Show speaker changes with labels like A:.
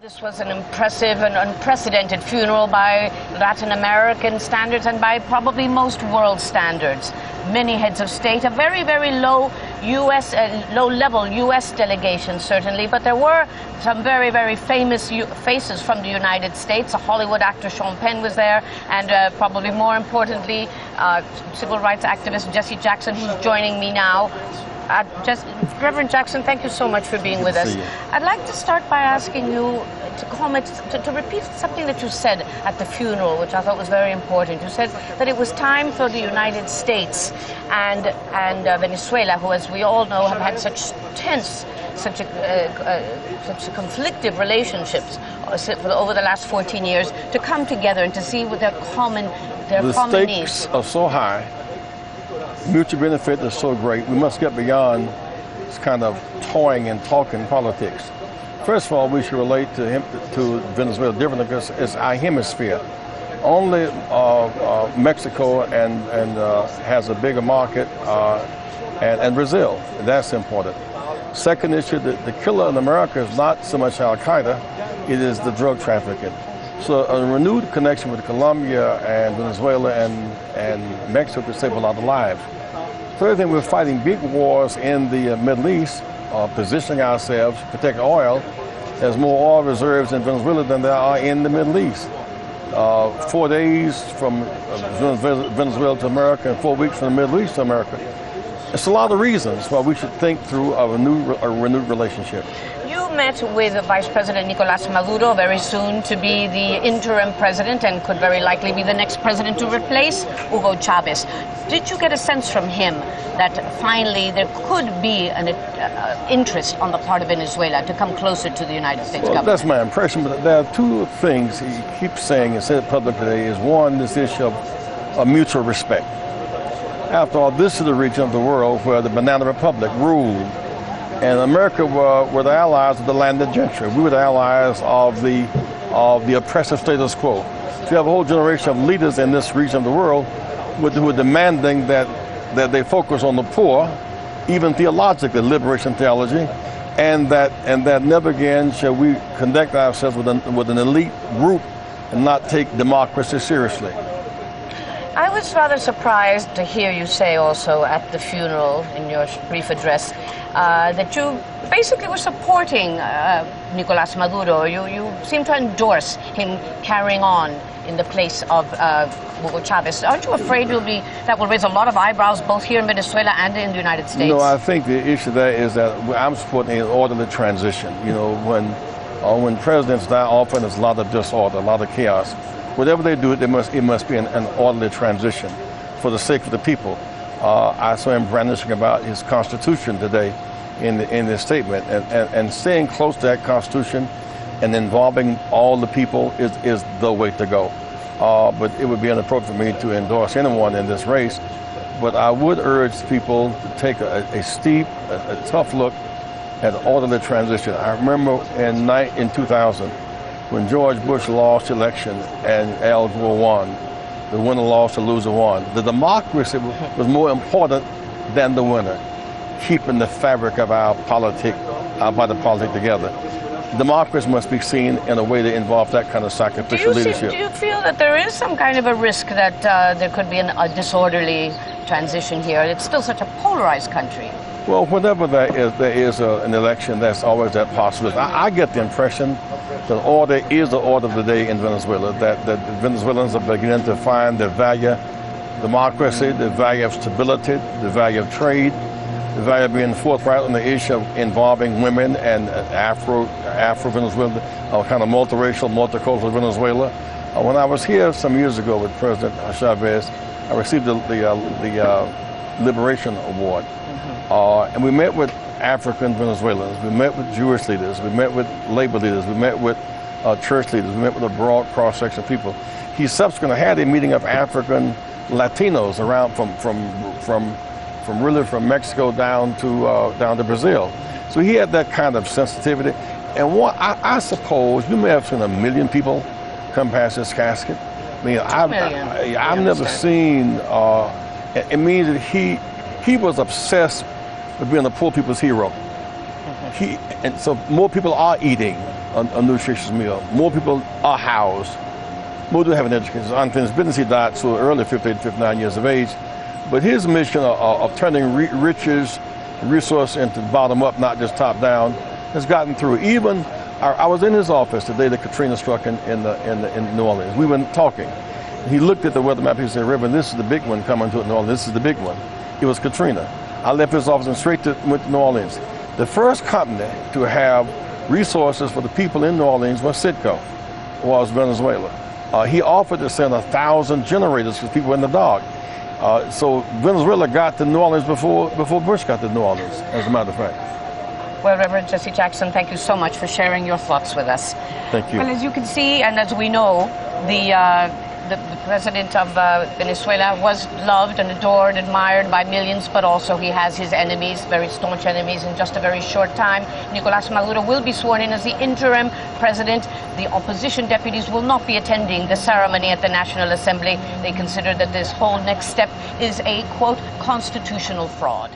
A: This was an impressive and unprecedented funeral by Latin American standards and by probably most world standards. Many heads of state, a very, very low low-level U.S. delegation, certainly, but there were some very, very famous faces from the United States. A Hollywood actor, Sean Penn, was there, and probably more importantly, civil rights activist Jesse Jackson, who's joining me now. Reverend Jackson, thank you so much for being with us. I'd like to start by asking you to comment, to repeat something that you said at the funeral, which I thought was very important. You said that it was time for the United States and Venezuela, who, as we all know, have had such tense, such conflictive relationships over the last 14 years, to come together and to see what their common needs.
B: The stakes are so high. Mutual benefit is so great. We must get beyond this kind of toying and talking politics. First of all, we should relate to Venezuela differently because it's our hemisphere. Only Mexico and has a bigger market, and Brazil. That's important. Second issue, the killer in America is not so much Al-Qaeda, it is the drug trafficking. So a renewed connection with Colombia and Venezuela and Mexico could save a lot of lives. Third thing, we're fighting big wars in the Middle East, positioning ourselves to protect oil. There's more oil reserves in Venezuela than there are in the Middle East. 4 days from Venezuela to America and 4 weeks from the Middle East to America. It's a lot of reasons why we should think through a renewed relationship.
A: You met with Vice President Nicolás Maduro, very soon to be the interim president and could very likely be the next president to replace Hugo Chavez. Did you get a sense from him that finally there could be an interest on the part of Venezuela to come closer to the United States government?
B: That's my impression, but there are two things he keeps saying and said publicly today. Is one, this issue of mutual respect. After all, this is the region of the world where the Banana Republic ruled, and America were the allies of the landed gentry. We were the allies of the oppressive status quo. So you have a whole generation of leaders in this region of the world who are demanding that they focus on the poor, even theologically, liberation theology, and that never again shall we conduct ourselves with an elite group and not take democracy seriously.
A: I was rather surprised to hear you say also at the funeral in your brief address that you basically were supporting Nicolás Maduro. You seem to endorse him carrying on in the place of Hugo Chavez. Aren't you afraid that will raise a lot of eyebrows both here in Venezuela and in the United States?
B: No, I think the issue there is that I'm supporting an orderly transition. You know, when presidents die, often there's a lot of disorder, a lot of chaos. Whatever they do, it must be an orderly transition for the sake of the people. I saw him brandishing about his Constitution today in his statement, and staying close to that Constitution and involving all the people is the way to go. But it would be inappropriate for me to endorse anyone in this race. But I would urge people to take a steep, a tough look at orderly transition. I remember in 2000, when George Bush lost the election and Al Gore won, the winner lost, the loser won. The democracy was more important than the winner, keeping the fabric of our body politic together. Democracy must be seen in a way that involves that kind of sacrificial leadership. Do
A: you feel that there is some kind of a risk that there could be a disorderly transition here? It's still such a polarized country.
B: Well, whenever there is an election, there's always that possibility. I get the impression that order is the order of the day in Venezuela, that the Venezuelans are beginning to find the value of democracy, the value of stability, the value of trade, the value of being forthright on the issue of involving women and Afro-Venezuelan, kind of multiracial, multicultural Venezuela. When I was here some years ago with President Chavez, I received the Liberation Award. And we met with African Venezuelans, we met with Jewish leaders, we met with labor leaders, we met with church leaders, we met with a broad cross-section of people. He subsequently had a meeting of African Latinos around from Mexico down to Brazil. So he had that kind of sensitivity. And I suppose you may have seen 1 million people come past his casket. I mean, I've never seen. It means that he was obsessed with being the poor people's hero. And so more people are eating a nutritious meal. More people are housed. More do have an education. It's unfinished business. He died so early, 58, 59 years of age. But his mission of turning riches, resource into bottom up, not just top down, has gotten through. Even I was in his office the day that Katrina struck in New Orleans. We were talking. He looked at the weather map. He said, "Reverend, this is the big one coming to New Orleans. This is the big one." It was Katrina. I left his office and went to New Orleans. The first company to have resources for the people in New Orleans was Citgo, was Venezuela. He offered to send 1,000 generators because people were in the dark. So Venezuela got to New Orleans before Bush got to New Orleans, as a matter of fact.
A: Well, Reverend Jesse Jackson, thank you so much for sharing your thoughts with us.
B: Thank you.
A: Well, as you can see, and as we know, the president of Venezuela was loved and adored, admired by millions, but also he has his enemies, very staunch enemies. In just a very short time, Nicolás Maduro will be sworn in as the interim president. The opposition deputies will not be attending the ceremony at the National Assembly. They consider that this whole next step is a, quote, constitutional fraud.